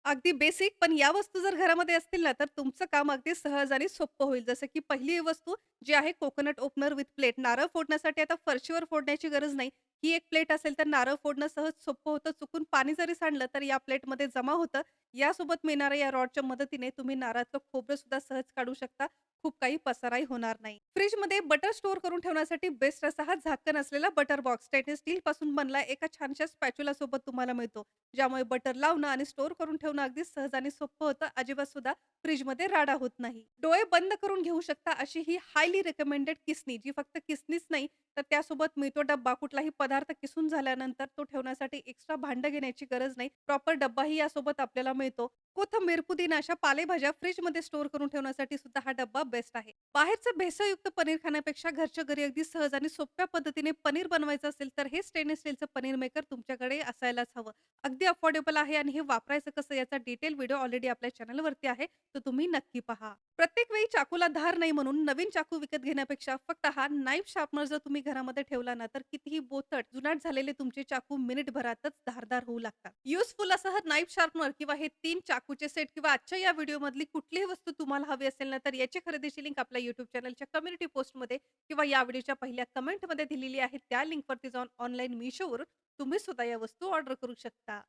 अगदी बेसिक, पण या वस्तू जर घरामध्ये असतील ना, तर तुमचं काम अगदी सहज आणि सोपं होईल. जसं की पहिली वस्तू जी आहे कोकोनट ओपनर विथ प्लेट. नारळ फोडण्यासाठी आता फरशीवर फोडण्याची गरज नाही. ही एक प्लेट असेल तर नारळ फोडणं सहज सोपं होतं. चुकून पाणी जरी सांडलं तर या प्लेटमध्ये जमा होतं. यासोबत मिळणाऱ्या या रॉडच्या मदतीने तुम्ही नारळातलं खोबरं सुद्धा सहज काढू शकता. खूप काही पसाराही होणार नाही. फ्रिजमध्ये बटर स्टोअर करून ठेवण्यासाठी बेस्ट असा हा झाकण असलेला बटर बॉक्स स्टेनलेस स्टीलपासून बनला एका छानशा स्पॅच्युला सोबत तुम्हाला मिळतो. ज्यामुळे बटर लावणं आणि स्टोअर करून ठेवणं अगदी सहज आणि सोपं होतं. अजिबात सुद्धा फ्रिजमध्ये राडा होत नाही. डोळे बंद करून घेऊ शकता अशी ही हायली रिकमेंडेड किसनी, जी फक्त किसनीच नाही, तर त्यासोबत मिळतो डब्बा. कुठलाही पदार्थ किसून झाल्यानंतर तो ठेवण्यासाठी एक्स्ट्रा भांडं घेण्याची गरज नाही. प्रॉपर डब्बाही यासोबत आपल्याला मिळतो. कोथिंबीर, पुदिना अशा पालेभाज्या फ्रिजमध्ये स्टोअर करून ठेवण्यासाठी सुद्धा हा डब्बा बेस्ट आहे. बाहेरचं भेसळयुक्त पनीर खाण्यापेक्षा घरच्या घरी अगदी सहज आणि सोप्या पद्धतीने पनीर बनवायचं असेल, तर हे स्टेनलेस स्टीलचं पनीर मेकर तुमच्याकडे असायलाच हवं. अगदी अफोर्डेबल आहे आणि हे वापरायचं कसं याचा डिटेल व्हिडिओ ऑलरेडी आपल्या चॅनलवरती आहे, तर तुम्ही नक्की पहा. प्रत्येक वेळी चाकूला धार नाही म्हणून नवीन चाकू विकत घेण्यापेक्षा फक्त हा नाईफ शार्पनर जर तुम्ही घरामध्ये ठेवला ना, तर कितीही बोथट, जुनाट झालेले तुमचे चाकू मिनिटभरातच धारदार होऊ लागतात. युजफुल असं हा नाईफ शार्पनर किंवा हे 3 चाकूचे सेट किंवा आजच्या या व्हिडिओमधली कुठलीही वस्तू तुम्हाला हवी असेल ना, तर याची खरेदीची लिंक आपल्या YouTube चॅनलच्या कम्युनिटी पोस्टमध्ये किंवा या व्हिडिओच्या पहिल्या कमेंटमध्ये दिलेली आहे. त्या लिंकवरती जाऊन ऑनलाईन Meeshoवरून तुम्ही सुद्धा या वस्तू ऑर्डर करू शकता.